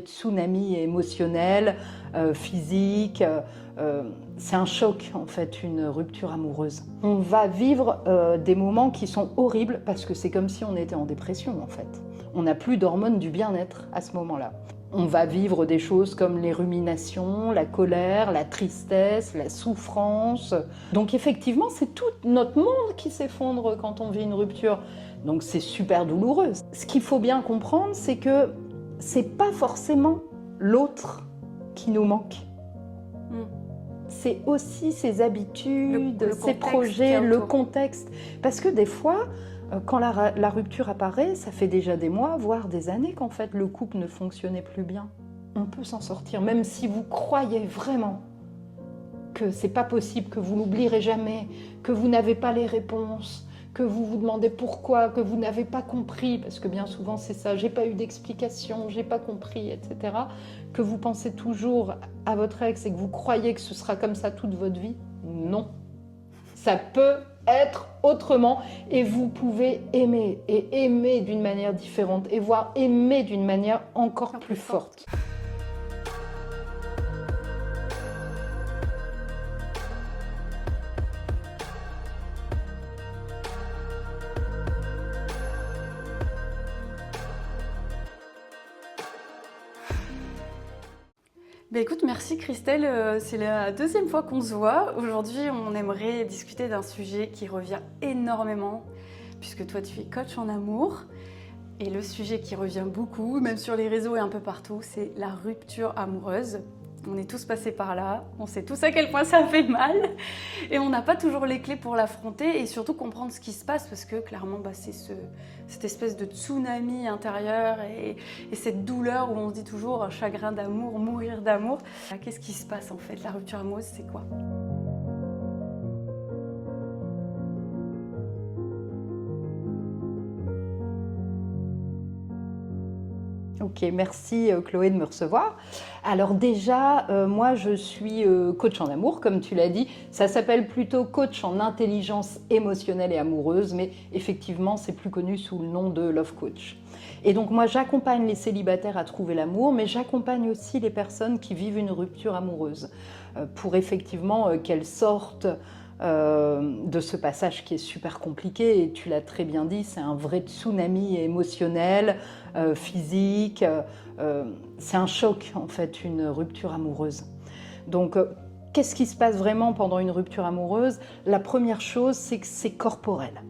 Tsunami émotionnel, physique, c'est un choc en fait, une rupture amoureuse. On va vivre des moments qui sont horribles parce que c'est comme si on était en dépression en fait. On n'a plus d'hormones du bien-être à ce moment-là. On va vivre des choses comme les ruminations, la colère, la tristesse, la souffrance. Donc effectivement, c'est tout notre monde qui s'effondre quand on vit une rupture. Donc c'est super douloureux. Ce qu'il faut bien comprendre, c'est que c'est pas forcément l'autre qui nous manque. C'est aussi ses habitudes, ses projets, le contexte. Parce que des fois, quand la rupture apparaît, ça fait déjà des mois, voire des années qu'en fait le couple ne fonctionnait plus bien. On peut s'en sortir, même si vous croyez vraiment que c'est pas possible, que vous l'oublierez jamais, que vous n'avez pas les réponses, que vous vous demandez pourquoi, que vous n'avez pas compris, parce que bien souvent c'est ça, j'ai pas eu d'explication, j'ai pas compris, etc. Que vous pensez toujours à votre ex et que vous croyez que ce sera comme ça toute votre vie, non. Ça peut être autrement et vous pouvez aimer et aimer d'une manière différente et voire aimer d'une manière encore plus forte. Écoute, merci Christelle, c'est la deuxième fois qu'on se voit. Aujourd'hui, on aimerait discuter d'un sujet qui revient énormément, puisque toi tu es coach en amour. Et le sujet qui revient beaucoup, même sur les réseaux et un peu partout, c'est la rupture amoureuse. On est tous passés par là, on sait tous à quel point ça fait mal et on n'a pas toujours les clés pour l'affronter et surtout comprendre ce qui se passe parce que clairement c'est cette espèce de tsunami intérieur et cette douleur où on se dit toujours chagrin d'amour, mourir d'amour. Qu'est-ce qui se passe en fait? La rupture amoureuse, c'est quoi? Ok, merci Chloé de me recevoir. Alors déjà, moi je suis coach en amour, comme tu l'as dit. Ça s'appelle plutôt coach en intelligence émotionnelle et amoureuse, mais effectivement c'est plus connu sous le nom de Love Coach. Et donc moi j'accompagne les célibataires à trouver l'amour, mais j'accompagne aussi les personnes qui vivent une rupture amoureuse pour effectivement qu'elles sortent de ce passage qui est super compliqué, et tu l'as très bien dit, c'est un vrai tsunami émotionnel, physique, c'est un choc en fait, une rupture amoureuse. Donc qu'est-ce qui se passe vraiment pendant une rupture amoureuse? La première chose, c'est que c'est corporel.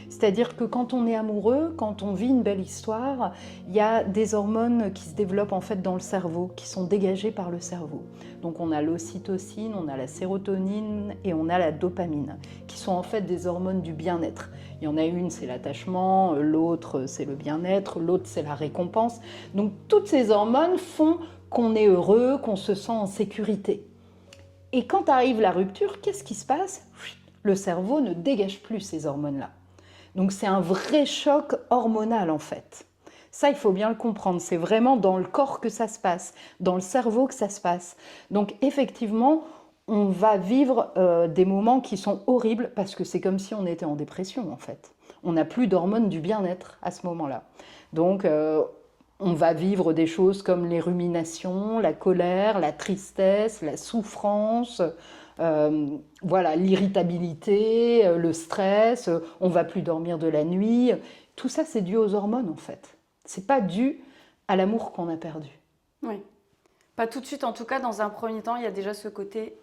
C'est-à-dire que quand on est amoureux, quand on vit une belle histoire, il y a des hormones qui se développent en fait dans le cerveau, qui sont dégagées par le cerveau. Donc on a l'ocytocine, on a la sérotonine et on a la dopamine, qui sont en fait des hormones du bien-être. Il y en a une, c'est l'attachement, l'autre, c'est le bien-être, l'autre, c'est la récompense. Donc toutes ces hormones font qu'on est heureux, qu'on se sent en sécurité. Et quand arrive la rupture, qu'est-ce qui se passe? Le cerveau ne dégage plus ces hormones-là. Donc c'est un vrai choc hormonal en fait. Ça, il faut bien le comprendre. C'est vraiment dans le corps que ça se passe, dans le cerveau que ça se passe. Donc effectivement, on va vivre des moments qui sont horribles parce que c'est comme si on était en dépression en fait. On n'a plus d'hormones du bien-être à ce moment-là. Donc on va vivre des choses comme les ruminations, la colère, la tristesse, la souffrance, voilà, l'irritabilité, le stress, on ne va plus dormir de la nuit. Tout ça, c'est dû aux hormones en fait. C'est pas dû à l'amour qu'on a perdu. Oui. Pas tout de suite, en tout cas, dans un premier temps, il y a déjà ce côté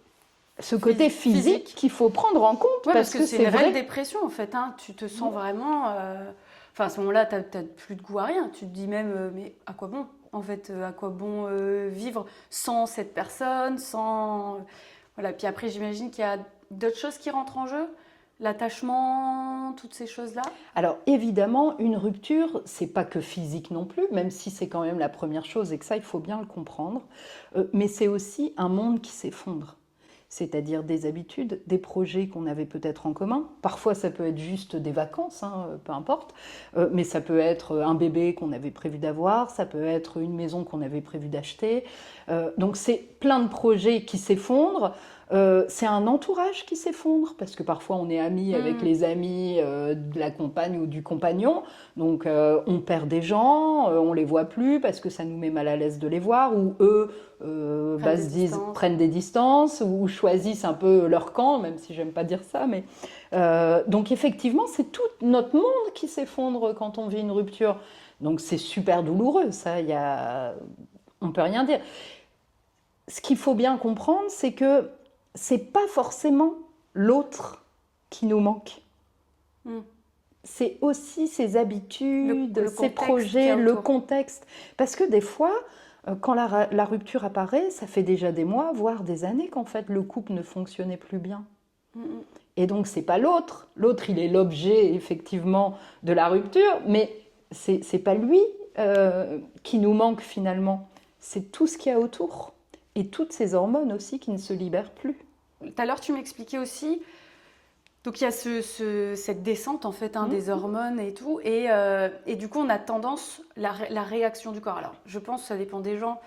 physique qu'il faut prendre en compte. Ouais, parce que c'est une vraie dépression en fait. Hein. Tu te sens vraiment... Enfin, à ce moment-là, tu n'as plus de goût à rien. Tu te dis même, mais à quoi bon? En fait, à quoi bon vivre sans cette personne, sans... Voilà. Puis après, j'imagine qu'il y a d'autres choses qui rentrent en jeu. L'attachement, toutes ces choses-là. Alors évidemment, une rupture, c'est pas que physique non plus, même si c'est quand même la première chose et que ça, il faut bien le comprendre. Mais c'est aussi un monde qui s'effondre. C'est-à-dire des habitudes, des projets qu'on avait peut-être en commun. Parfois, ça peut être juste des vacances, hein, peu importe, mais ça peut être un bébé qu'on avait prévu d'avoir, ça peut être une maison qu'on avait prévu d'acheter. Donc, c'est plein de projets qui s'effondrent. C'est un entourage qui s'effondre, parce que parfois on est amis avec les amis de la compagne ou du compagnon, donc on perd des gens, on les voit plus parce que ça nous met mal à l'aise de les voir, ou eux prennent des distances, ou choisissent un peu leur camp, même si j'aime pas dire ça, mais donc effectivement c'est tout notre monde qui s'effondre quand on vit une rupture, donc c'est super douloureux, ça, on peut rien dire. Ce qu'il faut bien comprendre, c'est que c'est pas forcément l'autre qui nous manque. C'est aussi ses habitudes, ses projets, le contexte. Parce que des fois, quand la rupture apparaît, ça fait déjà des mois, voire des années qu'en fait le couple ne fonctionnait plus bien. Et donc c'est pas l'autre. L'autre, il est l'objet effectivement de la rupture, mais c'est pas lui qui nous manque finalement. C'est tout ce qu'il y a autour. Et toutes ces hormones aussi qui ne se libèrent plus. Tout à l'heure, tu m'expliquais aussi, donc il y a cette descente en fait des hormones et tout, et du coup on a tendance, la réaction du corps. Alors je pense que ça dépend des gens,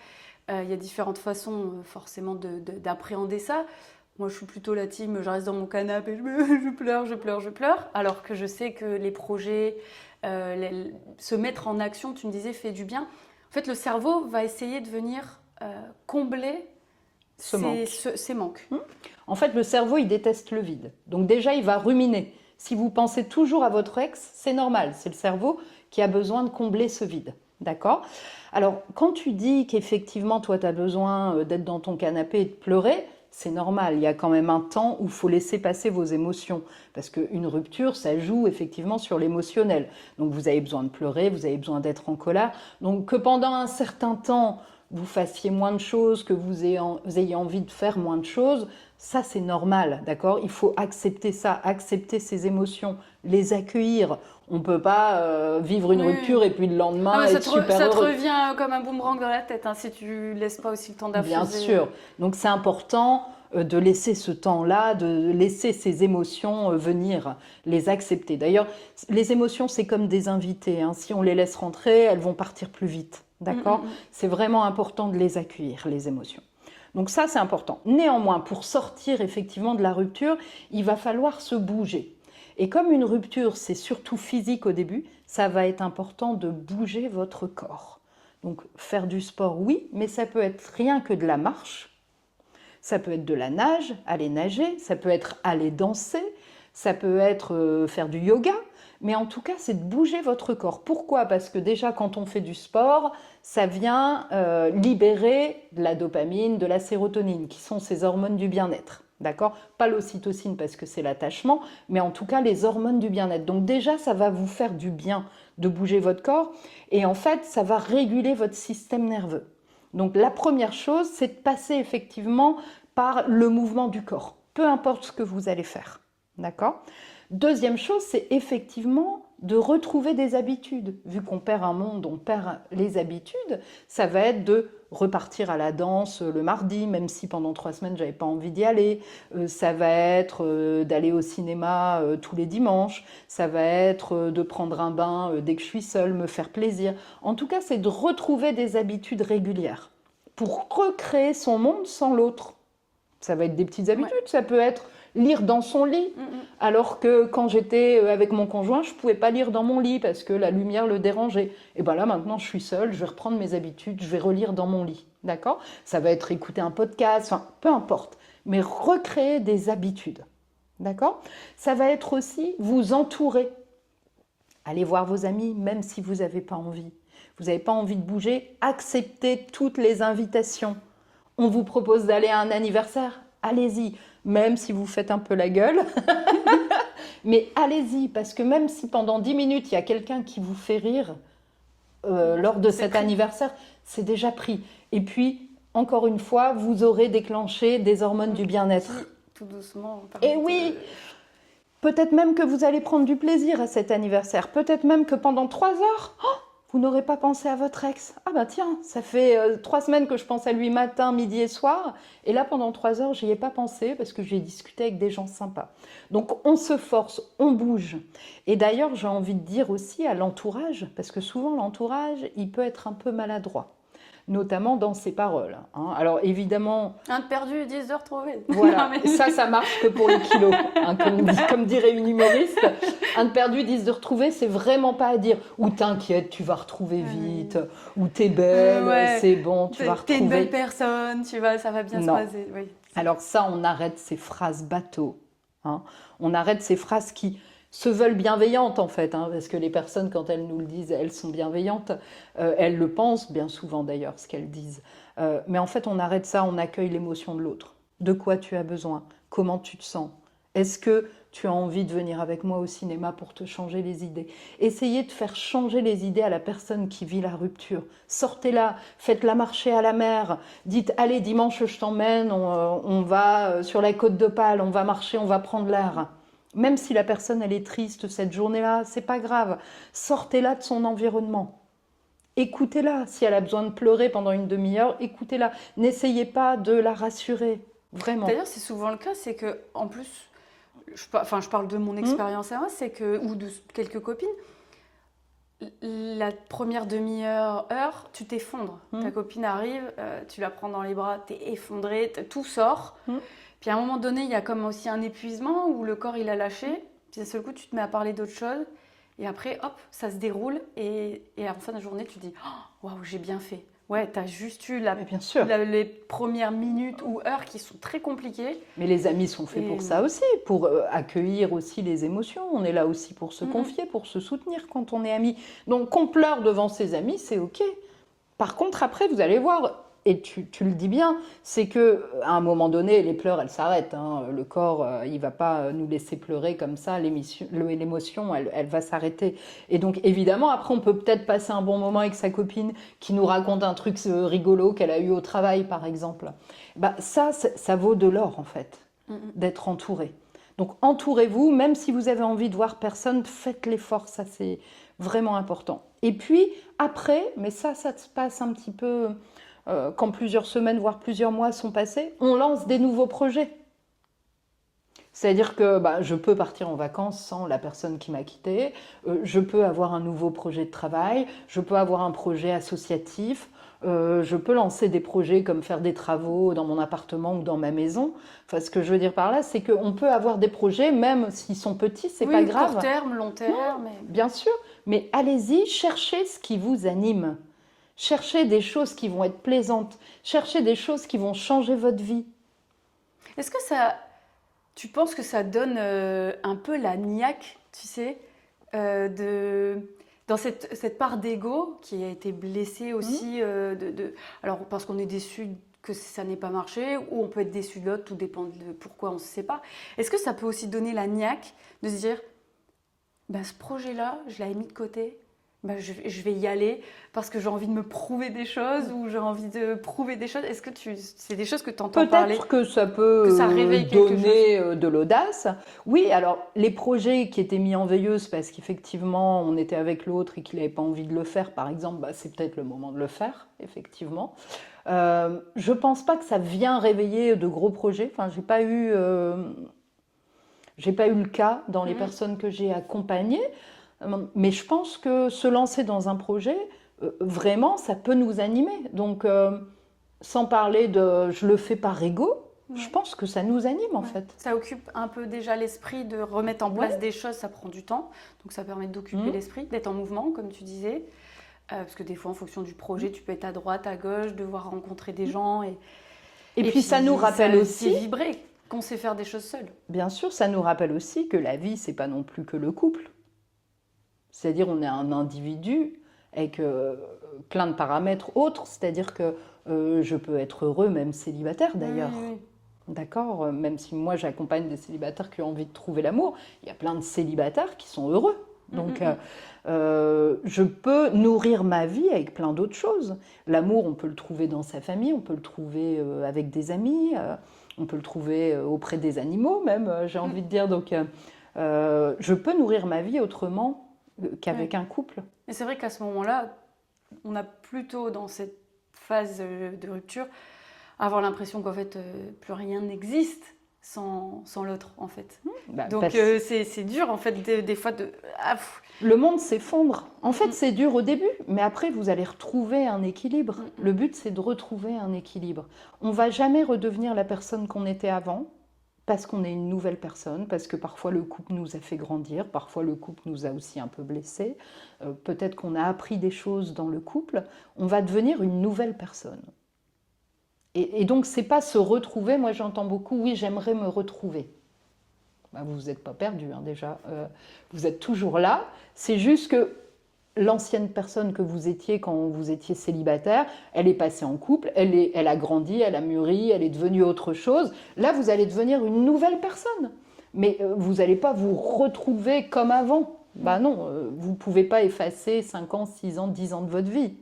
il y a différentes façons forcément d'appréhender ça. Moi je suis plutôt la team, je reste dans mon canapé, je pleure, alors que je sais que les projets, se mettre en action, tu me disais, fait du bien. En fait le cerveau va essayer de venir combler ces manques. En fait, le cerveau, il déteste le vide. Donc déjà, il va ruminer. Si vous pensez toujours à votre ex, c'est normal. C'est le cerveau qui a besoin de combler ce vide. D'accord ? Alors, quand tu dis qu'effectivement, toi, tu as besoin d'être dans ton canapé et de pleurer, c'est normal. Il y a quand même un temps où il faut laisser passer vos émotions. Parce qu'une rupture, ça joue effectivement sur l'émotionnel. Donc, vous avez besoin de pleurer, vous avez besoin d'être en colère. Donc, que pendant un certain temps, vous fassiez moins de choses, que vous ayez envie de faire moins de choses, ça c'est normal, d'accord ? Il faut accepter ça, accepter ses émotions, les accueillir. On ne peut pas vivre une rupture et puis le lendemain être super heureux. Ça te revient comme un boomerang dans la tête, si tu ne laisses pas aussi le temps d'infuser. Bien sûr, donc c'est important de laisser ce temps-là, de laisser ces émotions venir, les accepter. D'ailleurs, les émotions c'est comme des invités, si on les laisse rentrer, elles vont partir plus vite. D'accord ? C'est vraiment important de les accueillir, les émotions. Donc ça, c'est important. Néanmoins, pour sortir effectivement de la rupture, il va falloir se bouger. Et comme une rupture, c'est surtout physique au début, ça va être important de bouger votre corps. Donc faire du sport, oui, mais ça peut être rien que de la marche, ça peut être de la nage, aller nager, ça peut être aller danser, ça peut être faire du yoga. Mais en tout cas, c'est de bouger votre corps. Pourquoi ? Parce que déjà, quand on fait du sport, ça vient libérer de la dopamine, de la sérotonine, qui sont ces hormones du bien-être. D'accord ? Pas l'ocytocine parce que c'est l'attachement, mais en tout cas les hormones du bien-être. Donc déjà, ça va vous faire du bien de bouger votre corps. Et en fait, ça va réguler votre système nerveux. Donc la première chose, c'est de passer effectivement par le mouvement du corps. Peu importe ce que vous allez faire. D'accord ? Deuxième chose, c'est effectivement de retrouver des habitudes. Vu qu'on perd un monde, on perd les habitudes. Ça va être de repartir à la danse le mardi, même si pendant 3 semaines, j'avais pas envie d'y aller. Ça va être d'aller au cinéma tous les dimanches. Ça va être de prendre un bain dès que je suis seule, me faire plaisir. En tout cas, c'est de retrouver des habitudes régulières pour recréer son monde sans l'autre. Ça va être des petites habitudes, ça peut être lire dans son lit, alors que quand j'étais avec mon conjoint, je ne pouvais pas lire dans mon lit parce que la lumière le dérangeait. Et bien là, maintenant, je suis seule, je vais reprendre mes habitudes, je vais relire dans mon lit, d'accord ? Ça va être écouter un podcast, enfin, peu importe, mais recréer des habitudes, d'accord ? Ça va être aussi vous entourer. Allez voir vos amis, même si vous n'avez pas envie. Vous n'avez pas envie de bouger, acceptez toutes les invitations. On vous propose d'aller à un anniversaire, allez-y, même si vous faites un peu la gueule. Mais allez-y, parce que même si pendant 10 minutes, il y a quelqu'un qui vous fait rire lors de cet anniversaire, c'est déjà pris. Et puis, encore une fois, vous aurez déclenché des hormones du bien-être. Tout doucement. Et oui, peut-être même que vous allez prendre du plaisir à cet anniversaire. Peut-être même que pendant 3 heures... vous n'aurez pas pensé à votre ex. Ah ben tiens, ça fait 3 semaines que je pense à lui matin, midi et soir. Et là, pendant 3 heures, je n'y ai pas pensé parce que j'ai discuté avec des gens sympas. Donc, on se force, on bouge. Et d'ailleurs, j'ai envie de dire aussi à l'entourage, parce que souvent, l'entourage, il peut être un peu maladroit. notamment dans ses paroles. Hein. Alors évidemment... Un de perdu, 10 de retrouvé. Voilà, Non, mais... ça marche que pour les kilos. Hein, comme dirait une humoriste, un de perdu, 10 de retrouvé, c'est vraiment pas à dire « ou t'inquiète, tu vas retrouver vite » ou « t'es belle, c'est bon, tu vas retrouver ». T'es une belle personne, ça va bien se passer. Oui. Alors ça, on arrête ces phrases bateaux. Hein. On arrête ces phrases qui se veulent bienveillantes en fait, hein, parce que les personnes, quand elles nous le disent, elles sont bienveillantes. Elles le pensent bien souvent d'ailleurs, ce qu'elles disent. Mais en fait, on arrête ça, on accueille l'émotion de l'autre. De quoi tu as besoin? Comment tu te sens? Est-ce que tu as envie de venir avec moi au cinéma pour te changer les idées? Essayez de faire changer les idées à la personne qui vit la rupture. Sortez-la, faites-la marcher à la mer. Dites, allez, dimanche, je t'emmène, on va sur la côte d'Opale, on va marcher, on va prendre l'air. Même si la personne, elle est triste cette journée-là, c'est pas grave. Sortez-la de son environnement. Écoutez-la. Si elle a besoin de pleurer pendant une demi-heure, écoutez-la. N'essayez pas de la rassurer. Vraiment. D'ailleurs, c'est souvent le cas, c'est que en plus, je parle de mon expérience à moi, c'est que, ou de quelques copines, la première demi-heure, tu t'effondres. Ta copine arrive, tu la prends dans les bras, t'es effondré, tout sort. Puis à un moment donné, il y a comme aussi un épuisement où le corps il a lâché. Puis d'un seul coup, tu te mets à parler d'autre chose. Et après, hop, ça se déroule. Et en fin de journée, tu te dis « Waouh, j'ai bien fait ». Ouais, tu as juste eu les premières minutes ou heures qui sont très compliquées. Mais les amis sont faits pour ça aussi, pour accueillir aussi les émotions. On est là aussi pour se confier, pour se soutenir quand on est amis. Donc qu'on pleure devant ses amis, c'est OK. Par contre, après, vous allez voir, et tu le dis bien, c'est qu'à un moment donné, les pleurs, elles s'arrêtent. Hein. Le corps, il ne va pas nous laisser pleurer comme ça. L'émotion, elle va s'arrêter. Et donc, évidemment, après, on peut peut-être passer un bon moment avec sa copine qui nous raconte un truc rigolo qu'elle a eu au travail, par exemple. Bah, ça vaut de l'or, en fait, d'être entouré. Donc, entourez-vous, même si vous avez envie de voir personne, faites l'effort, ça, c'est vraiment important. Et puis, après, mais ça se passe un petit peu... quand plusieurs semaines, voire plusieurs mois sont passés, on lance des nouveaux projets. C'est-à-dire que je peux partir en vacances sans la personne qui m'a quittée, je peux avoir un nouveau projet de travail, je peux avoir un projet associatif, je peux lancer des projets comme faire des travaux dans mon appartement ou dans ma maison. Enfin, ce que je veux dire par là, c'est qu'on peut avoir des projets, même s'ils sont petits, c'est pas grave. Court terme, long terme. Bien sûr, mais allez-y, cherchez ce qui vous anime. Cherchez des choses qui vont être plaisantes. Cherchez des choses qui vont changer votre vie. Est-ce que tu penses que ça donne un peu la niaque, tu sais, dans cette part d'ego qui a été blessée aussi, alors parce qu'on est déçu que ça n'ait pas marché, ou on peut être déçu de l'autre, tout dépend de pourquoi on se sépare. Est-ce que ça peut aussi donner la niaque de se dire, ce projet-là, je l'avais mis de côté, je vais y aller parce que j'ai envie de me prouver des choses ou j'ai envie de prouver des choses. Est-ce que c'est des choses que tu entends parler? Peut-être que ça peut donner de l'audace. Oui, alors les projets qui étaient mis en veilleuse parce qu'effectivement on était avec l'autre et qu'il n'avait pas envie de le faire, par exemple, c'est peut-être le moment de le faire, effectivement. Je ne pense pas que ça vient réveiller de gros projets. Enfin, j'ai pas eu le cas dans les personnes que j'ai accompagnées. Mais je pense que se lancer dans un projet, vraiment, ça peut nous animer. Donc, sans parler de « je le fais par ego », je pense que ça nous anime en fait. Ça occupe un peu déjà l'esprit de remettre en place des choses, ça prend du temps. Donc ça permet d'occuper l'esprit, d'être en mouvement, comme tu disais. Parce que des fois, en fonction du projet, tu peux être à droite, à gauche, devoir rencontrer des gens. Et puis ça nous rappelle aussi... C'est vibrer qu'on sait faire des choses seul. Bien sûr, ça nous rappelle aussi que la vie, c'est pas non plus que le couple. C'est-à-dire on est un individu avec plein de paramètres autres, c'est-à-dire que je peux être heureux même célibataire d'ailleurs. Oui. D'accord. Même si moi j'accompagne des célibataires qui ont envie de trouver l'amour, il y a plein de célibataires qui sont heureux. Donc je peux nourrir ma vie avec plein d'autres choses. L'amour, on peut le trouver dans sa famille, on peut le trouver avec des amis, on peut le trouver auprès des animaux même, j'ai envie de dire. Donc je peux nourrir ma vie autrement qu'avec un couple. Et c'est vrai qu'à ce moment-là, on a plutôt dans cette phase de rupture avoir l'impression qu'en fait plus rien n'existe. sans l'autre, en fait. Bah, Donc c'est dur, en fait, des fois de... Le monde s'effondre. En fait, c'est dur au début, mais après, vous allez retrouver un équilibre. Le but, c'est de retrouver un équilibre. On ne va jamais redevenir la personne qu'on était avant, parce qu'on est une nouvelle personne, parce que parfois le couple nous a fait grandir, parfois le couple nous a aussi un peu blessés, peut-être qu'on a appris des choses dans le couple, on va devenir une nouvelle personne. Et donc, c'est pas se retrouver, moi j'entends beaucoup, oui, j'aimerais me retrouver. Ben, vous n'êtes pas perdu déjà, vous êtes toujours là, c'est juste que l'ancienne personne que vous étiez quand vous étiez célibataire, elle est passée en couple, elle a grandi, elle a mûri, elle est devenue autre chose. Là, vous allez devenir une nouvelle personne. Mais vous n'allez pas vous retrouver comme avant. Ben non, vous ne pouvez pas effacer 5 ans, 6 ans, 10 ans de votre vie.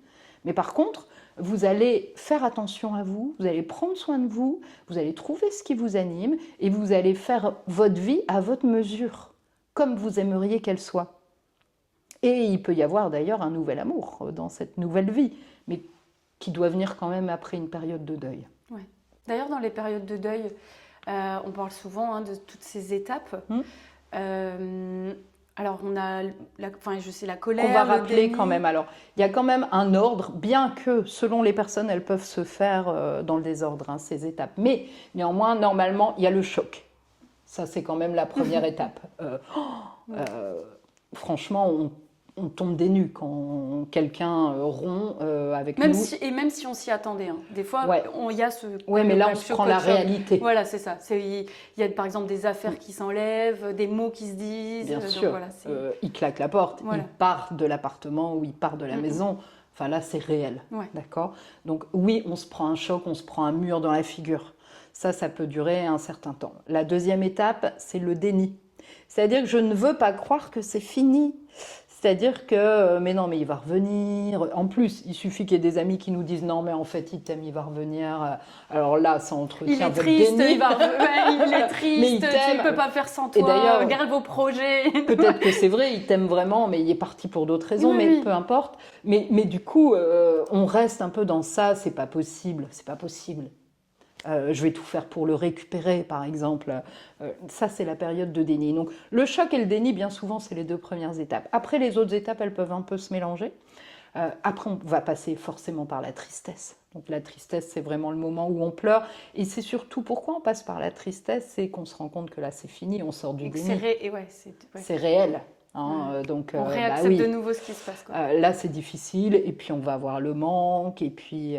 Mais par contre, vous allez faire attention à vous, vous allez prendre soin de vous, vous allez trouver ce qui vous anime et vous allez faire votre vie à votre mesure, comme vous aimeriez qu'elle soit. Et il peut y avoir d'ailleurs un nouvel amour dans cette nouvelle vie, mais qui doit venir quand même après une période de deuil. Ouais. D'ailleurs, dans les périodes de deuil, on parle souvent de toutes ces étapes. Alors, on a, je sais, la colère. On va rappeler quand même. Alors, il y a quand même un ordre, bien que selon les personnes, elles peuvent se faire dans le désordre, ces étapes. Mais néanmoins, normalement, il y a le choc. Ça, c'est quand même la première étape. Franchement, on tombe des nues quand quelqu'un rompt avec nous. Même si on s'y attendait. Hein. Des fois, il y a ce... Oui, mais là, on se prend la réalité. Voilà, c'est ça. Il y a par exemple des affaires qui s'enlèvent, des mots qui se disent. Bien sûr. Voilà, il claque la porte, il part de l'appartement ou il part de la maison. Enfin, là, c'est réel. D'accord ? Donc, oui, on se prend un choc, on se prend un mur dans la figure. Ça peut durer un certain temps. La deuxième étape, c'est le déni. C'est-à-dire que je ne veux pas croire que c'est fini. C'est-à-dire que, mais non, mais il va revenir. En plus, il suffit qu'il y ait des amis qui nous disent non, mais en fait, il t'aime, il va revenir. Alors là, ça entretient votre déni. Il est triste, tu ne peux pas faire sans toi. Et d'ailleurs, regarde vos projets. Peut-être que c'est vrai, il t'aime vraiment, mais il est parti pour d'autres raisons, mais peu importe. Mais du coup, on reste un peu dans ça, c'est pas possible, c'est pas possible. Je vais tout faire pour le récupérer, par exemple. Ça, c'est la période de déni. Donc, le choc et le déni, bien souvent, c'est les 2 premières étapes. Après, les autres étapes, elles peuvent un peu se mélanger. Après, on va passer forcément par la tristesse. Donc, la tristesse, c'est vraiment le moment où on pleure. Et c'est surtout pourquoi on passe par la tristesse, c'est qu'on se rend compte que là, c'est fini, on sort du déni. C'est réel. Donc, on réaccepte de nouveau ce qui se passe. Là, c'est difficile. Et puis, on va avoir le manque. Et puis...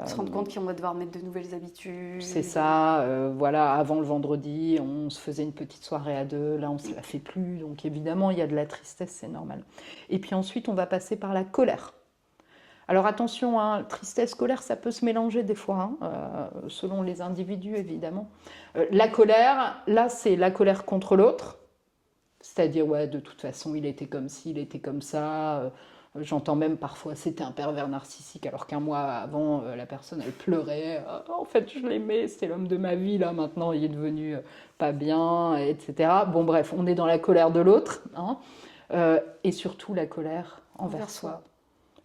se rendre compte qu'on va devoir mettre de nouvelles habitudes. C'est ça, voilà, avant le vendredi, on se faisait une petite soirée à 2, là on ne se la fait plus, donc évidemment il y a de la tristesse, c'est normal. Et puis ensuite on va passer par la colère. Alors attention, tristesse, colère, ça peut se mélanger des fois, selon les individus évidemment. La colère, là c'est la colère contre l'autre, c'est-à-dire de toute façon il était comme ci, il était comme ça... J'entends même parfois c'était un pervers narcissique alors qu'un mois avant la personne elle pleurait, en fait je l'aimais, c'était l'homme de ma vie, là maintenant il est devenu pas bien, etc. Bon bref, on est dans la colère de l'autre, et surtout la colère envers soi.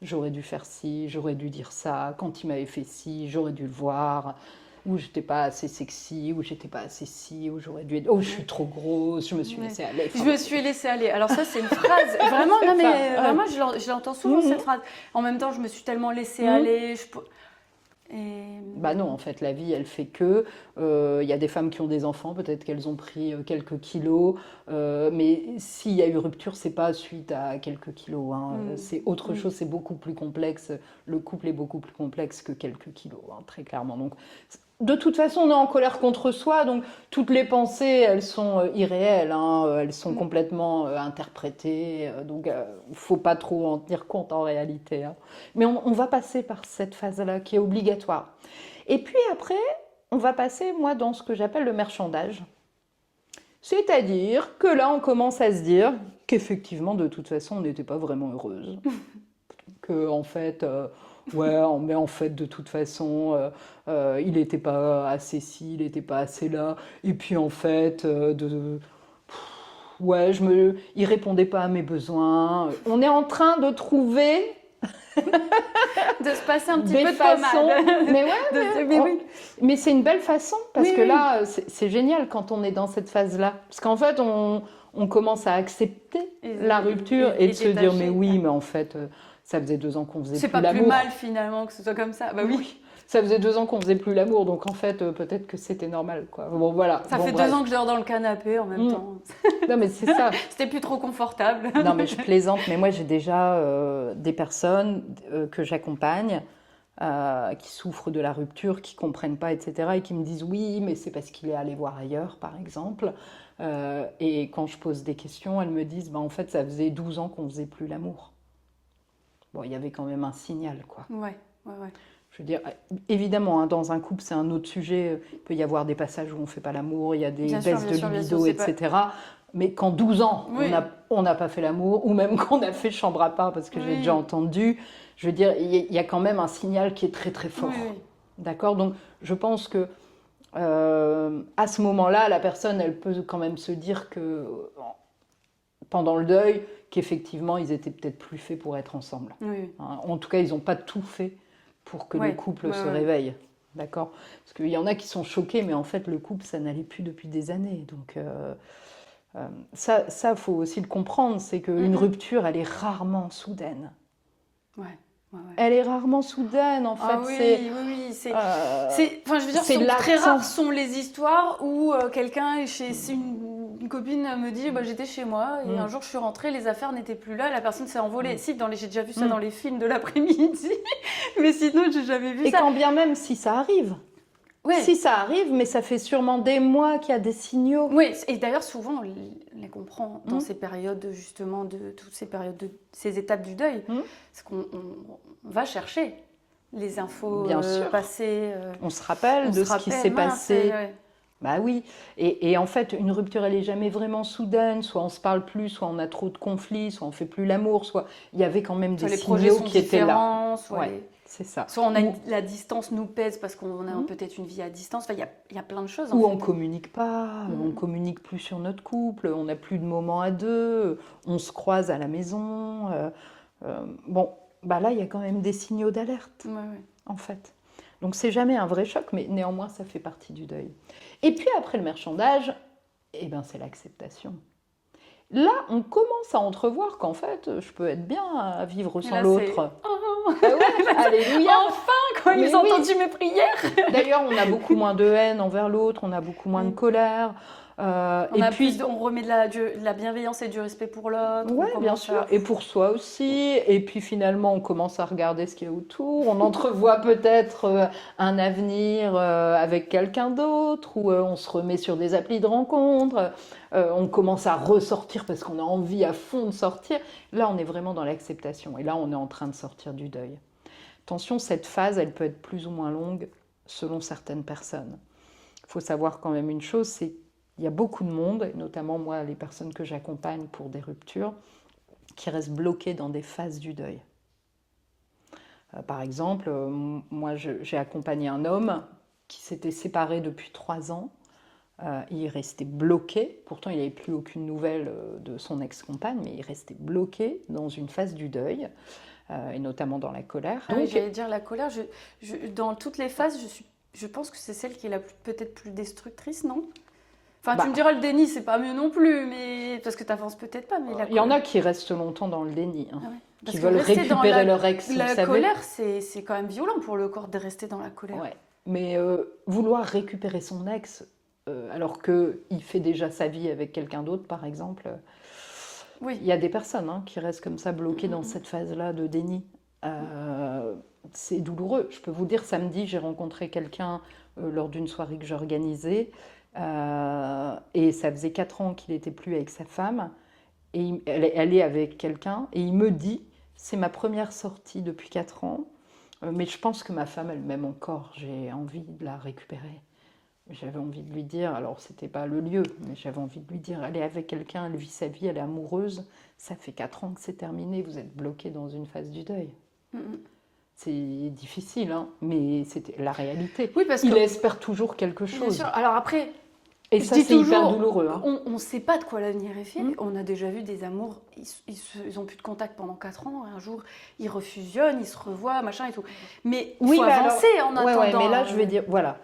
J'aurais dû faire ci, j'aurais dû dire ça, quand il m'avait fait ci, j'aurais dû le voir, ou j'étais pas assez sexy, ou j'étais pas assez ci, ou j'aurais dû être... Oh, je suis trop grosse, je me suis laissée aller. Je me suis laissée aller. Alors ça, c'est une phrase... Vraiment, non mais vraiment, je l'entends souvent, cette phrase. En même temps, je me suis tellement laissée aller... Bah non, en fait, la vie, elle fait que... y a des femmes qui ont des enfants, peut-être qu'elles ont pris quelques kilos, mais s'il y a eu rupture, c'est pas suite à quelques kilos. C'est autre chose, c'est beaucoup plus complexe. Le couple est beaucoup plus complexe que quelques kilos, très clairement. Donc, de toute façon, on est en colère contre soi, donc toutes les pensées, elles sont irréelles, elles sont complètement interprétées, donc il ne faut pas trop en tenir compte en réalité. Mais on va passer par cette phase-là qui est obligatoire. Et puis après, on va passer, moi, dans ce que j'appelle le marchandage. C'est-à-dire que là, on commence à se dire qu'effectivement, de toute façon, on n'était pas vraiment heureuse. Que, en fait... mais en fait, de toute façon, il n'était pas assez ci, il n'était pas assez là. Et puis, en fait, il répondait pas à mes besoins. On est en train de trouver De se passer un petit des peu de façons. pommade. Mais ouais, mais c'est une belle façon parce que là, c'est génial quand on est dans cette phase-là. Parce qu'en fait, on commence à accepter la rupture et de se dire mais oui, mais en fait, ça faisait 2 ans qu'on faisait c'est plus pas plus l'amour. mal finalement que ce soit comme ça. Bah oui. Ça faisait 2 ans qu'on faisait plus l'amour, donc en fait, peut-être que c'était normal, quoi. Bon, voilà. Ça fait 2 ans que je dors dans le canapé en même temps. Non, mais c'est ça. C'était plus trop confortable. Non, mais je plaisante, mais moi j'ai déjà des personnes que j'accompagne qui souffrent de la rupture, qui comprennent pas, etc. et qui me disent oui, mais c'est parce qu'il est allé voir ailleurs, par exemple. Et quand je pose des questions, elles me disent bah, en fait, ça faisait 12 ans qu'on faisait plus l'amour. Bon, il y avait quand même un signal, quoi. Ouais. Je veux dire, évidemment, hein, dans un couple, c'est un autre sujet. Il peut y avoir des passages où on ne fait pas l'amour, il y a des baisses de libido, etc. Mais quand 12 ans, on n'a pas fait l'amour, ou même qu'on a fait chambre à part, parce que j'ai déjà entendu, je veux dire, il y a quand même un signal qui est très très fort. D'accord ? Donc, je pense que à ce moment-là, la personne, elle peut quand même se dire que pendant le deuil, qu'effectivement, ils étaient peut-être plus faits pour être ensemble. Hein, en tout cas, ils n'ont pas tout fait pour que le couple se réveille. D'accord ? Parce qu'il y en a qui sont choqués, mais en fait, le couple, ça n'allait plus depuis des années. Donc, ça, faut aussi le comprendre, c'est qu'une rupture, elle est rarement soudaine. Elle est rarement soudaine, en fait. Oui. Enfin, je veux dire, très rares sont les histoires où quelqu'un, une copine me dit j'étais chez moi et un jour je suis rentrée, les affaires n'étaient plus là, la personne s'est envolée. Si, j'ai déjà vu ça dans les films de l'après-midi, mais sinon, j'ai jamais vu ça. Et quand bien même, si ça arrive. Si ça arrive, mais ça fait sûrement des mois qu'il y a des signaux. Oui, et d'ailleurs, souvent, on les comprend dans ces périodes, justement, toutes ces périodes, ces étapes du deuil. Parce qu'on va chercher les infos passées. On se rappelle de ce qui s'est passé. Bah oui. Et en fait, une rupture, elle n'est jamais vraiment soudaine. Soit on se parle plus, soit on a trop de conflits, soit on fait plus l'amour, soit il y avait quand même des signaux qui étaient là. C'est ça. Soit la distance nous pèse parce qu'on a peut-être une vie à distance. Enfin, il y a plein de choses. Ou on ne communique pas, on ne communique plus sur notre couple, on n'a plus de moments à deux, on se croise à la maison. Là, il y a quand même des signaux d'alerte, en fait. Donc, c'est jamais un vrai choc, mais néanmoins, ça fait partie du deuil. Et puis, après le marchandage, c'est l'acceptation. Là, on commence à entrevoir qu'en fait, je peux être bien à vivre sans l'autre. Alléluia. Enfin, quand ils ont entendu mes prières. D'ailleurs, on a beaucoup moins de haine envers l'autre, on a beaucoup moins de colère. On remet de la bienveillance et du respect pour l'autre. Oui, bien sûr. Et pour soi aussi. Et puis finalement, on commence à regarder ce qu'il y a autour. On entrevoit peut-être un avenir avec quelqu'un d'autre, ou on se remet sur des applis de rencontres. On commence à ressortir parce qu'on a envie à fond de sortir. Là, on est vraiment dans l'acceptation. Et là, on est en train de sortir du deuil. Attention, cette phase, elle peut être plus ou moins longue selon certaines personnes. Il faut savoir quand même une chose, c'est qu'il y a beaucoup de monde, et notamment moi, les personnes que j'accompagne pour des ruptures, qui restent bloquées dans des phases du deuil. Par exemple, moi, j'ai accompagné un homme qui s'était séparé depuis 3 ans. Il restait bloqué, pourtant il n'avait plus aucune nouvelle de son ex-compagne, mais il restait bloqué dans une phase du deuil, et notamment dans la colère. Donc, j'allais dire la colère, dans toutes les phases, je pense que c'est celle qui est peut-être plus destructrice, non ? Enfin, tu me diras, le déni, c'est pas mieux non plus, mais parce que t'avances peut-être pas. Mais il y en a qui restent longtemps dans le déni, qui veulent récupérer leur ex. La colère, c'est quand même violent pour le corps de rester dans la colère. Ouais. Mais vouloir récupérer son ex, alors qu'il fait déjà sa vie avec quelqu'un d'autre, par exemple, il y a des personnes qui restent comme ça bloquées dans cette phase-là de déni. C'est douloureux. Je peux vous dire, samedi, j'ai rencontré quelqu'un lors d'une soirée que j'organisais. Et ça faisait 4 ans qu'il n'était plus avec sa femme, et elle est avec quelqu'un, et il me dit, c'est ma première sortie depuis 4 ans, mais je pense que ma femme, elle m'aime encore, j'ai envie de la récupérer. J'avais envie de lui dire, alors c'était pas le lieu, mais j'avais envie de lui dire, elle est avec quelqu'un, elle vit sa vie, elle est amoureuse, ça fait 4 ans que c'est terminé, vous êtes bloqué dans une phase du deuil. C'est difficile, mais c'était la réalité. Oui, parce il espère toujours quelque chose. Bien sûr. Alors après, Et Je ça, dis c'est hyper toujours, douloureux. Hein. on ne sait pas de quoi l'avenir est fait. Mm. On a déjà vu des amours, ils ont plus de contact pendant 4 ans. Un jour, ils refusionnent, ils se revoient, machin et tout. Mais il faut avancer en ouais, attendant. mais là, je vais dire, voilà.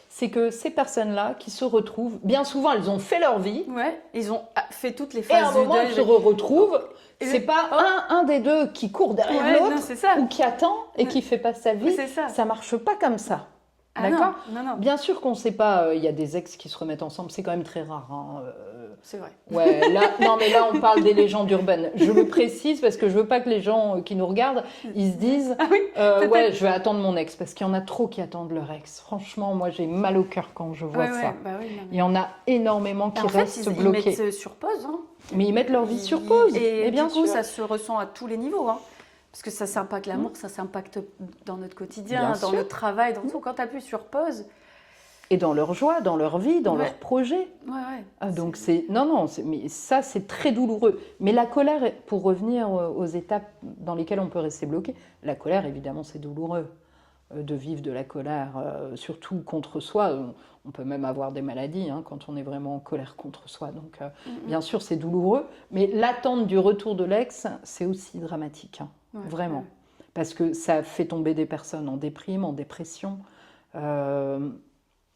C'est que ces personnes-là qui se retrouvent, bien souvent, elles ont fait leur vie. Ouais, ils ont fait toutes les Et à un phases du moment, deuil. elles se retrouvent. Et C'est pas un des deux qui court derrière Ouais, non, l'autre c'est ça. ou qui attend et Ouais. qui fait pas sa vie. Oui, c'est ça. Ça marche pas comme ça. Ah D'accord? non. Bien sûr qu'on ne sait pas, il y a des ex qui se remettent ensemble, c'est quand même très rare. Hein, C'est vrai. ouais, là, non, mais là, on parle des légendes urbaines. Je le précise parce que je veux pas que les gens qui nous regardent, ils se disent, Ah oui, ouais, je vais attendre mon ex, parce qu'il y en a trop qui attendent leur ex. Franchement, moi, j'ai mal au cœur quand je vois ça. bah oui, non, mais- Il y en a énormément qui En fait, restent ils bloqués. mettent sur pause. Hein. Mais ils mettent leur vie sur pause. Et bien du coup, sûr. ça se ressent à tous les niveaux. Hein. Parce que ça s'impacte l'amour, ça s'impacte dans notre quotidien, Bien dans sûr. notre travail, dans tout. Quand tu appuies sur pause, Et dans leur joie, dans leur vie, dans Ouais. leurs projets. ouais. Ah, donc mais ça c'est très douloureux. Mais la colère, pour revenir aux étapes dans lesquelles on peut rester bloqué, la colère évidemment c'est douloureux de vivre de la colère, surtout contre soi. On peut même avoir des maladies hein, quand on est vraiment en colère contre soi. Donc bien sûr c'est douloureux, mais l'attente du retour de l'ex c'est aussi dramatique, hein, vraiment, parce que ça fait tomber des personnes en déprime, en dépression.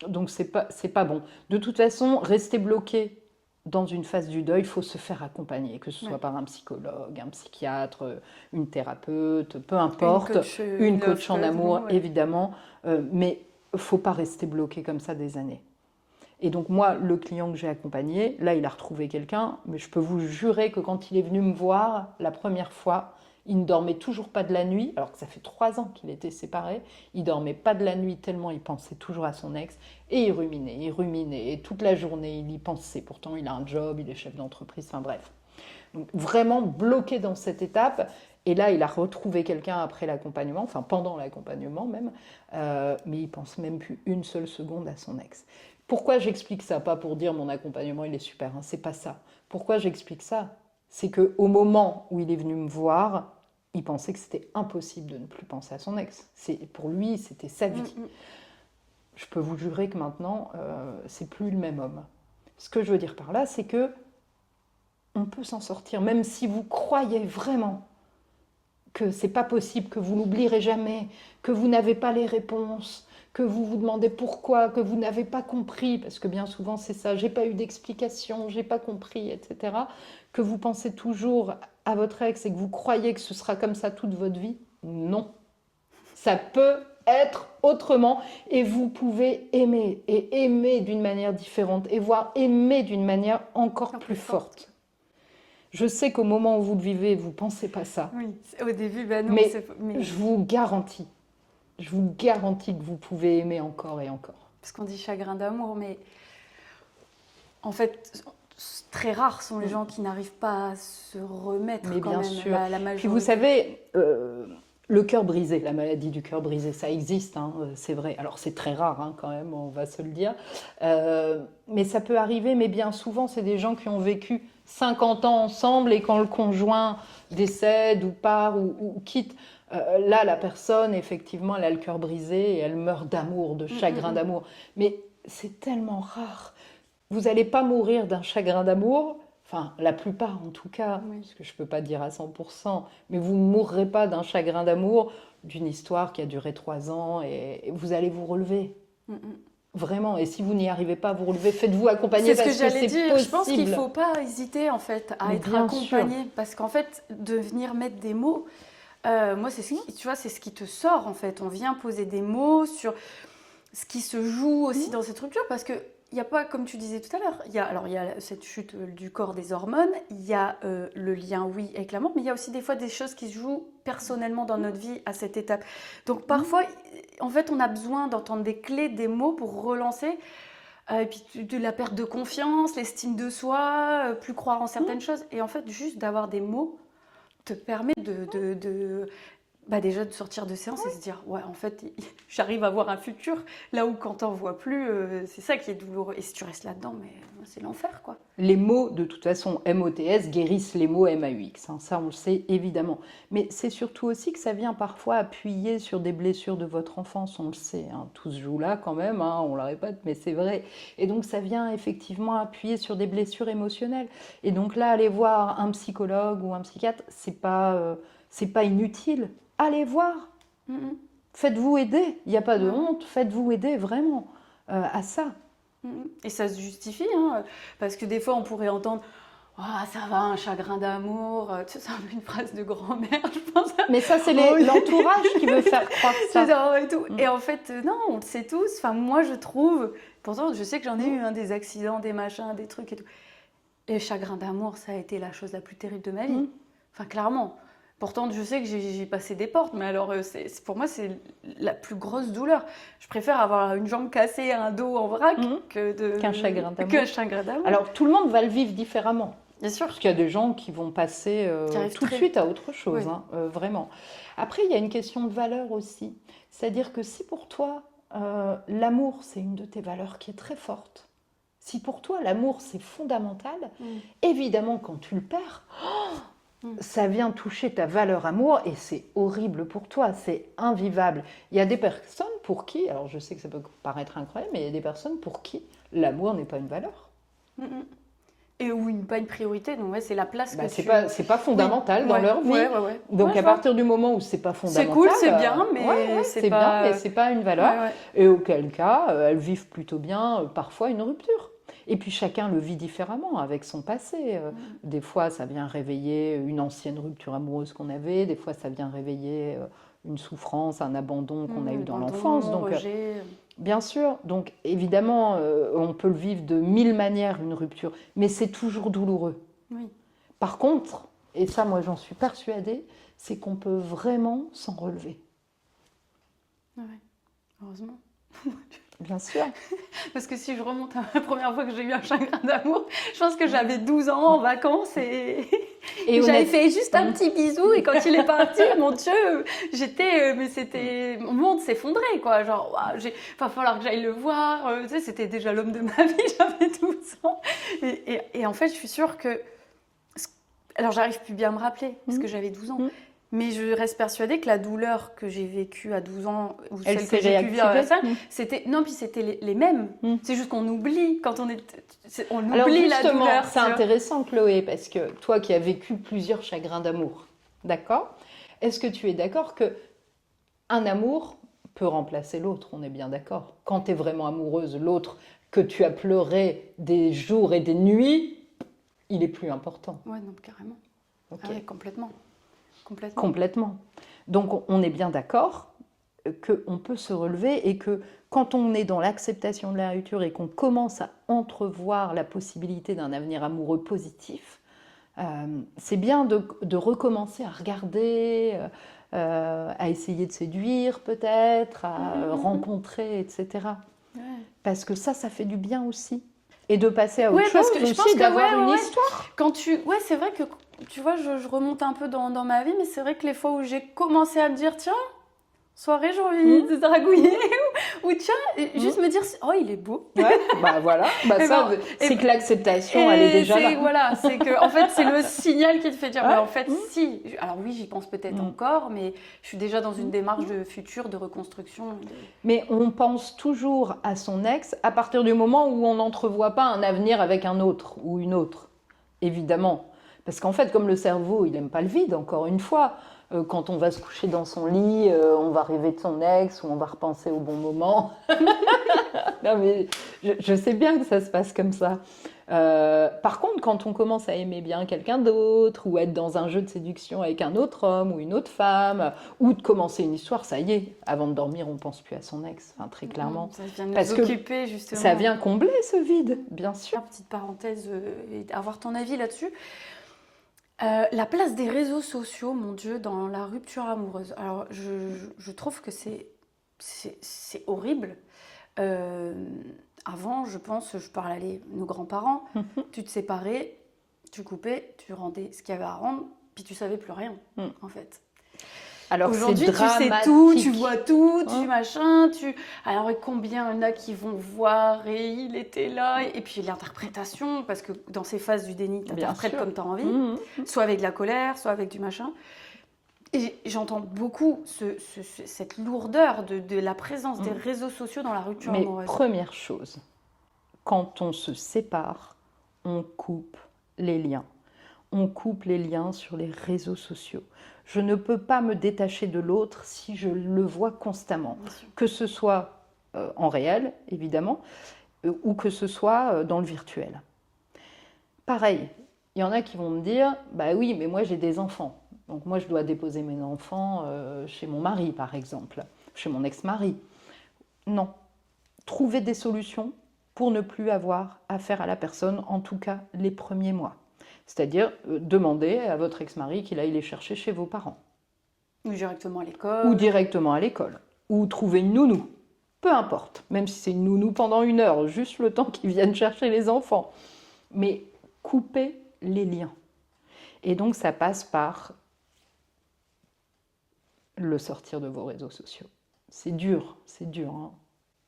Donc c'est pas bon. De toute façon, rester bloqué dans une phase du deuil, il faut se faire accompagner, que ce soit par un psychologue, un psychiatre, une thérapeute, peu importe, une coach en amour, évidemment, mais il ne faut pas rester bloqué comme ça des années. Et donc moi, le client que j'ai accompagné, là il a retrouvé quelqu'un, mais je peux vous jurer que quand il est venu me voir la première fois, il ne dormait toujours pas de la nuit, alors que ça fait 3 ans qu'il était séparé. Il ne dormait pas de la nuit tellement il pensait toujours à son ex. Et il ruminait. Et toute la journée, il y pensait. Pourtant, il a un job, il est chef d'entreprise, enfin bref. Donc vraiment bloqué dans cette étape. Et là, il a retrouvé quelqu'un après l'accompagnement, enfin pendant l'accompagnement même, mais il ne pense même plus une seule seconde à son ex. Pourquoi j'explique ça? Pas pour dire mon accompagnement, il est super, hein, c'est pas ça. Pourquoi j'explique ça? C'est qu'au moment où il est venu me voir, il pensait que c'était impossible de ne plus penser à son ex. Pour lui, c'était sa vie. Je peux vous jurer que maintenant, c'est plus le même homme. Ce que je veux dire par là, c'est que on peut s'en sortir, même si vous croyez vraiment que c'est pas possible, que vous n'oublierez jamais, que vous n'avez pas les réponses, que vous vous demandez pourquoi, que vous n'avez pas compris, parce que bien souvent c'est ça, j'ai pas eu d'explication, j'ai pas compris, etc. Que vous pensez toujours à votre ex et que vous croyez que ce sera comme ça toute votre vie, non. Ça peut être autrement et vous pouvez aimer et aimer d'une manière différente et voire aimer d'une manière encore plus forte. Je sais qu'au moment où vous le vivez, vous ne pensez pas ça. Oui, au début, bah non, mais je vous garantis que vous pouvez aimer encore et encore. Parce qu'on dit chagrin d'amour, mais en fait, très rares sont les gens qui n'arrivent pas à se remettre mais quand bien même. sûr. La majorité. Puis vous savez, le cœur brisé, la maladie du cœur brisé, ça existe, hein, c'est vrai. Alors c'est très rare hein, quand même, on va se le dire. Mais ça peut arriver, mais bien souvent, c'est des gens qui ont vécu 50 ans ensemble et quand le conjoint décède ou part ou quitte, là, la personne, effectivement, elle a le cœur brisé et elle meurt d'amour, de chagrin d'amour. Mais c'est tellement rare. Vous n'allez pas mourir d'un chagrin d'amour, enfin, la plupart en tout cas, parce que je ne peux pas dire à 100%, mais vous ne mourrez pas d'un chagrin d'amour, d'une histoire qui a duré 3 ans et vous allez vous relever. Vraiment, et si vous n'y arrivez pas à vous relever, faites-vous accompagner parce que c'est possible. C'est ce que j'allais dire, je pense qu'il ne faut pas hésiter en fait à être accompagné, parce qu'en fait, de venir mettre des mots, moi c'est ce qui te sort en fait, on vient poser des mots sur ce qui se joue aussi dans cette rupture, parce que il n'y a pas, comme tu disais tout à l'heure, il y a cette chute du corps des hormones, il y a le lien, oui, avec la mort, mais il y a aussi des fois des choses qui se jouent personnellement dans notre vie à cette étape. Donc parfois, en fait, on a besoin d'entendre des clés, des mots pour relancer, et puis de la perte de confiance, l'estime de soi, plus croire en certaines choses. Et en fait, juste d'avoir des mots te permet déjà de sortir de séance et se dire, ouais, en fait, j'arrive à avoir un futur, là où quand t'en vois plus, c'est ça qui est douloureux. Et si tu restes là-dedans, mais c'est l'enfer, quoi. Les mots, de toute façon, MOTS guérissent les mots MAUX, hein, ça on le sait évidemment. Mais c'est surtout aussi que ça vient parfois appuyer sur des blessures de votre enfance, on le sait, hein, tout se joue là quand même, hein, on le répète, mais c'est vrai. Et donc ça vient effectivement appuyer sur des blessures émotionnelles. Et donc là, aller voir un psychologue ou un psychiatre, c'est pas inutile. Allez voir, Mhm. faites-vous aider, il n'y a pas de Ouais. honte, faites-vous aider vraiment à ça. Et ça se justifie, hein, parce que des fois, on pourrait entendre, ah, ça va, un chagrin d'amour, tu sais, c'est un peu une phrase de grand-mère, je pense. Mais ça, c'est l'entourage qui veut faire croire ça. Et, tout. Et en fait, non, on le sait tous. Enfin, moi, je trouve, pourtant, je sais que j'en ai eu des accidents, des machins, des trucs et tout. Et le chagrin d'amour, ça a été la chose la plus terrible de ma vie. Enfin, clairement. Pourtant, je sais que j'ai passé des portes, mais alors, pour moi, c'est la plus grosse douleur. Je préfère avoir une jambe cassée, un dos en vrac, qu'un chagrin d'amour. Qu'un chagrin d'amour. Alors, tout le monde va le vivre différemment. Bien sûr. Parce qu'il y a des gens qui vont passer tout de suite à autre chose, Oui. hein, vraiment. Après, il y a une question de valeur aussi. C'est-à-dire que si pour toi, l'amour, c'est une de tes valeurs qui est très forte, si pour toi, l'amour, c'est fondamental, évidemment, quand tu le perds, ça vient toucher ta valeur amour et c'est horrible pour toi, c'est invivable. Il y a des personnes pour qui, alors je sais que ça peut paraître incroyable, mais il y a des personnes pour qui l'amour n'est pas une valeur. Et ou pas une priorité, donc ouais, c'est la place que c'est pas fondamental dans leur vie. Ouais. Donc à partir du moment où c'est pas fondamental, c'est cool, c'est bien, mais c'est bien, mais c'est pas une valeur. Ouais. Et auquel cas, elles vivent plutôt bien parfois une rupture. Et puis chacun le vit différemment avec son passé. Des fois, ça vient réveiller une ancienne rupture amoureuse qu'on avait. Des fois, ça vient réveiller une souffrance, un abandon qu'on a eu dans l'enfance. Donc, bien sûr. Donc, évidemment, on peut le vivre de 1000 manières, une rupture. Mais c'est toujours douloureux. Oui. Par contre, et ça, moi, j'en suis persuadée, c'est qu'on peut vraiment s'en relever. Ouais. Heureusement. Bien sûr. Parce que si je remonte à la première fois que j'ai eu un chagrin d'amour, je pense que j'avais 12 ans en vacances et j'avais fait juste un petit bisou et quand il est parti, mon Dieu, mon monde s'effondrait quoi. Genre, il va falloir que j'aille le voir. Tu sais, c'était déjà l'homme de ma vie, j'avais 12 ans. Et en fait, je suis sûre que... Alors, j'arrive plus bien à me rappeler parce que j'avais 12 ans. Mais je reste persuadée que la douleur que j'ai vécue à 12 ans, ou celle que j'ai pu vivre à ça, c'était les mêmes. C'est juste qu'on oublie quand on oublie alors la douleur. C'est intéressant, Chloé, parce que toi qui as vécu plusieurs chagrins d'amour, d'accord ? Est-ce que tu es d'accord que un amour peut remplacer l'autre ? On est bien d'accord. Quand tu es vraiment amoureuse, l'autre que tu as pleuré des jours et des nuits, il est plus important. Ouais, non, carrément. Okay. Ah ouais, complètement. Complètement. Donc on est bien d'accord qu'on peut se relever et que quand on est dans l'acceptation de la rupture et qu'on commence à entrevoir la possibilité d'un avenir amoureux positif, c'est bien de recommencer à regarder, à essayer de séduire peut-être, à rencontrer, etc. Ouais. Parce que ça fait du bien aussi. Et de passer à autre chose aussi, d'avoir une histoire. Ouais, c'est vrai que, tu vois, je remonte un peu dans ma vie, mais c'est vrai que les fois où j'ai commencé à me dire, tiens, soirée, j'ai envie de dragouiller, ou tiens, juste me dire, oh, il est beau. Ouais, voilà, c'est que l'acceptation, elle est déjà là. Voilà, c'est que, en fait, c'est le signal qui te fait dire, en fait, si, alors oui, j'y pense peut-être encore, mais je suis déjà dans une démarche de futur, de reconstruction. Mais on pense toujours à son ex à partir du moment où on n'entrevoit pas un avenir avec un autre ou une autre, évidemment. Parce qu'en fait, comme le cerveau, il n'aime pas le vide, encore une fois, quand on va se coucher dans son lit, on va rêver de son ex ou on va repenser au bon moment. Non, mais je sais bien que ça se passe comme ça. Par contre, quand on commence à aimer bien quelqu'un d'autre ou être dans un jeu de séduction avec un autre homme ou une autre femme ou de commencer une histoire, ça y est, avant de dormir, on ne pense plus à son ex, enfin, très clairement. Ça vient de nous occuper, justement. Ça vient combler ce vide, bien sûr. Petite parenthèse, avoir ton avis là-dessus. La place des réseaux sociaux, mon Dieu, dans la rupture amoureuse. Alors, je trouve que c'est horrible. Avant, je pense, je parle à nos grands-parents, tu te séparais, tu coupais, tu rendais ce qu'il y avait à rendre, puis tu savais plus rien, en fait. Alors Aujourd'hui, c'est tu sais dramatique. tout, tu vois tout, Hein? tu machin, tu... Alors, et combien il y en a qui vont voir et il était là et puis l'interprétation, parce que dans ces phases du déni, tu Bien interprètes sûr. comme tu as envie, Mhm. soit avec de la colère, soit avec du machin. Et j'entends beaucoup cette lourdeur de la présence des réseaux sociaux dans la rupture Mais amoureuse. première chose, quand on se sépare, on coupe les liens. On coupe les liens sur les réseaux sociaux. Je ne peux pas me détacher de l'autre si je le vois constamment, Bien sûr. que ce soit en réel, évidemment, ou que ce soit dans le virtuel. Pareil, il y en a qui vont me dire, bah oui, mais moi j'ai des enfants. Donc moi je dois déposer mes enfants chez mon mari, par exemple, chez mon ex-mari. Non. Trouvez des solutions pour ne plus avoir affaire à la personne, en tout cas les premiers mois. C'est-à-dire demander à votre ex-mari qu'il aille les chercher chez vos parents. Ou directement à l'école. Ou directement à l'école. Ou trouver une nounou. Peu importe. Même si c'est une nounou pendant 1 heure, juste le temps qu'ils viennent chercher les enfants. Mais coupez les liens. Et donc ça passe par le sortir de vos réseaux sociaux. C'est dur, hein.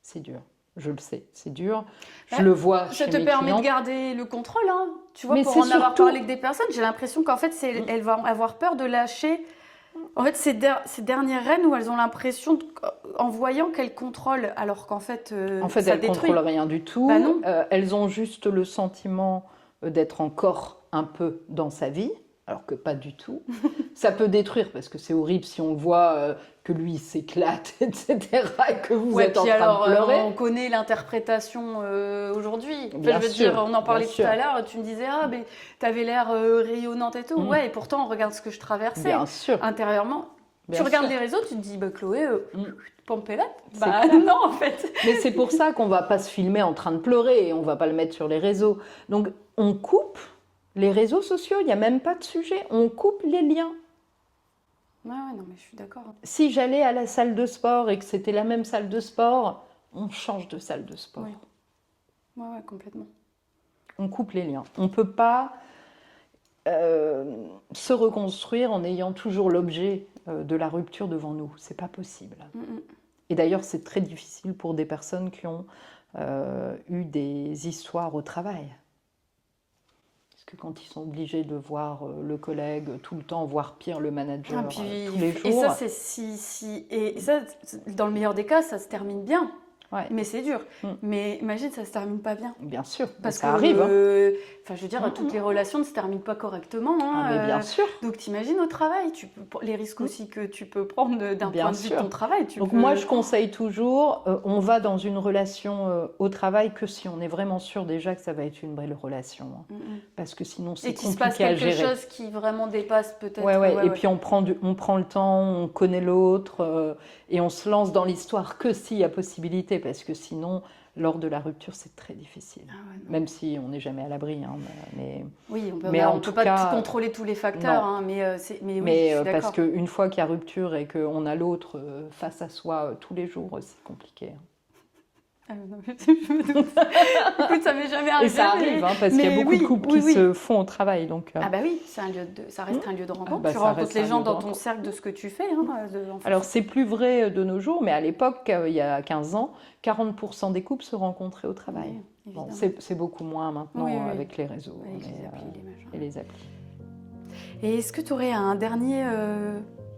C'est dur. Je le sais, c'est dur. Je le vois chez Ça te mes permet clients. de garder le contrôle, hein. Tu vois, Mais pour c'est en avoir surtout- parlé avec des personnes, j'ai l'impression qu'en fait, elles vont avoir peur de lâcher. En fait, ces dernières reines où elles ont l'impression, en voyant qu'elles contrôlent, alors qu'en fait, En fait, ça elles ne détruit. contrôlent rien du tout. Bah non. Elles ont juste le sentiment d'être encore un peu dans sa vie, alors que pas du tout. Ça peut détruire, parce que c'est horrible si on voit que lui s'éclate, etc., et que vous Ouais, êtes en puis train alors, de pleurer. on connaît l'interprétation aujourd'hui. Enfin, Bien je veux sûr, dire, on en parlait bien tout sûr. à l'heure, tu me disais, ah, mais t'avais l'air rayonnante et tout. Ouais, et pourtant, on regarde ce que je traversais Bien sûr. intérieurement. Bien tu regardes sûr. les réseaux, tu te dis, bah Chloé, pompez-la. C'est Bah clair. non, en fait. Mais c'est pour ça qu'on ne va pas se filmer en train de pleurer et on ne va pas le mettre sur les réseaux. Donc, on coupe les réseaux sociaux, il n'y a même pas de sujet. On coupe les liens. Ouais, non, mais je suis d'accord. Si j'allais à la salle de sport et que c'était la même salle de sport, on change de salle de sport. Oui. Ouais, complètement. On coupe les liens. On ne peut pas se reconstruire en ayant toujours l'objet de la rupture devant nous. C'est pas possible. Et d'ailleurs, c'est très difficile pour des personnes qui ont eu des histoires au travail. Parce que quand ils sont obligés de voir le collègue tout le temps, voire pire, le manager tous les jours... Et ça, et ça, dans le meilleur des cas, ça se termine bien. Ouais. Mais c'est dur. Mais imagine, ça se termine pas bien. Bien sûr, Parce ça que, arrive. Enfin, je veux dire, toutes les relations ne se terminent pas correctement. Hein, mais bien sûr. Donc, t'imagines au travail, les risques aussi que tu peux prendre d'un Bien point de vue de sûr. ton travail. Donc moi, je conseille toujours, on va dans une relation au travail que si on est vraiment sûr déjà que ça va être une belle relation. Hein. Parce que sinon, c'est Et qu'il se passe compliqué à quelque gérer. chose qui vraiment dépasse peut-être. Ouais. Et puis on prend le temps, on connaît l'autre et on se lance dans l'histoire que s'il y a possibilité, parce que sinon, lors de la rupture, c'est très difficile. Même si on n'est jamais à l'abri. Hein, oui, on en peut tout pas cas, contrôler tous les facteurs, hein, mais oui, je suis parce d'accord. qu'une fois qu'il y a rupture et qu'on a l'autre face à soi tous les jours, c'est compliqué. Non, je me doute. Écoute, ça m'est jamais arrivé. Et ça arrive, hein, parce qu'il y a beaucoup de couples qui se font au travail. Donc, Ah bah oui, ça reste un lieu de rencontre. Tu ça rencontres reste les un gens lieu de dans ton rencontre. cercle de ce que tu fais. Hein, Alors, c'est plus vrai de nos jours, mais à l'époque, il y a 15 ans, 40% des couples se rencontraient au travail. Oui, bon, c'est beaucoup moins maintenant avec les réseaux avec les applis, les machins. et les applis. Et est-ce que tu aurais un dernier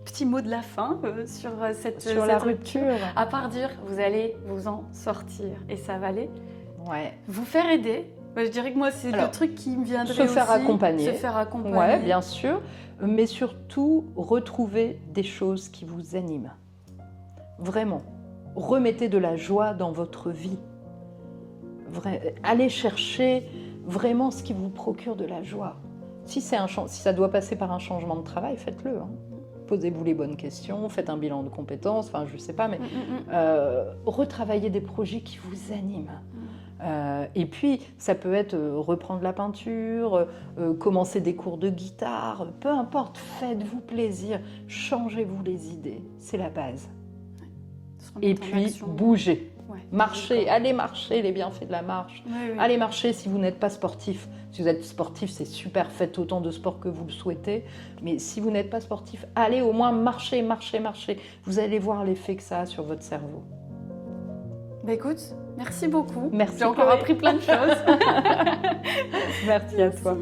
petit mot de la fin sur cette rupture? À part dire, vous allez vous en sortir et ça va aller. Ouais. Vous faire aider. Je dirais que moi, c'est le truc qui me viendrait aussi. Se faire accompagner. Se faire accompagner. Ouais, bien sûr. Mais surtout, retrouver des choses qui vous animent. Vraiment. Remettez de la joie dans votre vie. Allez chercher vraiment ce qui vous procure de la joie. Si ça doit passer par un changement de travail, faites-le. Hein. Posez-vous les bonnes questions, faites un bilan de compétences, enfin je ne sais pas, mais retravaillez des projets qui vous animent. Et puis, ça peut être reprendre la peinture, commencer des cours de guitare, peu importe, faites-vous plaisir, changez-vous les idées, c'est la base. Et puis, bougez. Ouais. Marchez, allez marcher, les bienfaits de la marche. Oui, oui. Allez marcher si vous n'êtes pas sportif. Si vous êtes sportif, c'est super, faites autant de sport que vous le souhaitez. Mais si vous n'êtes pas sportif, allez au moins marcher, marcher, marcher. Vous allez voir l'effet que ça a sur votre cerveau. Bah écoute, merci beaucoup. Merci, J'ai encore Chloé. appris plein de choses. Merci à toi.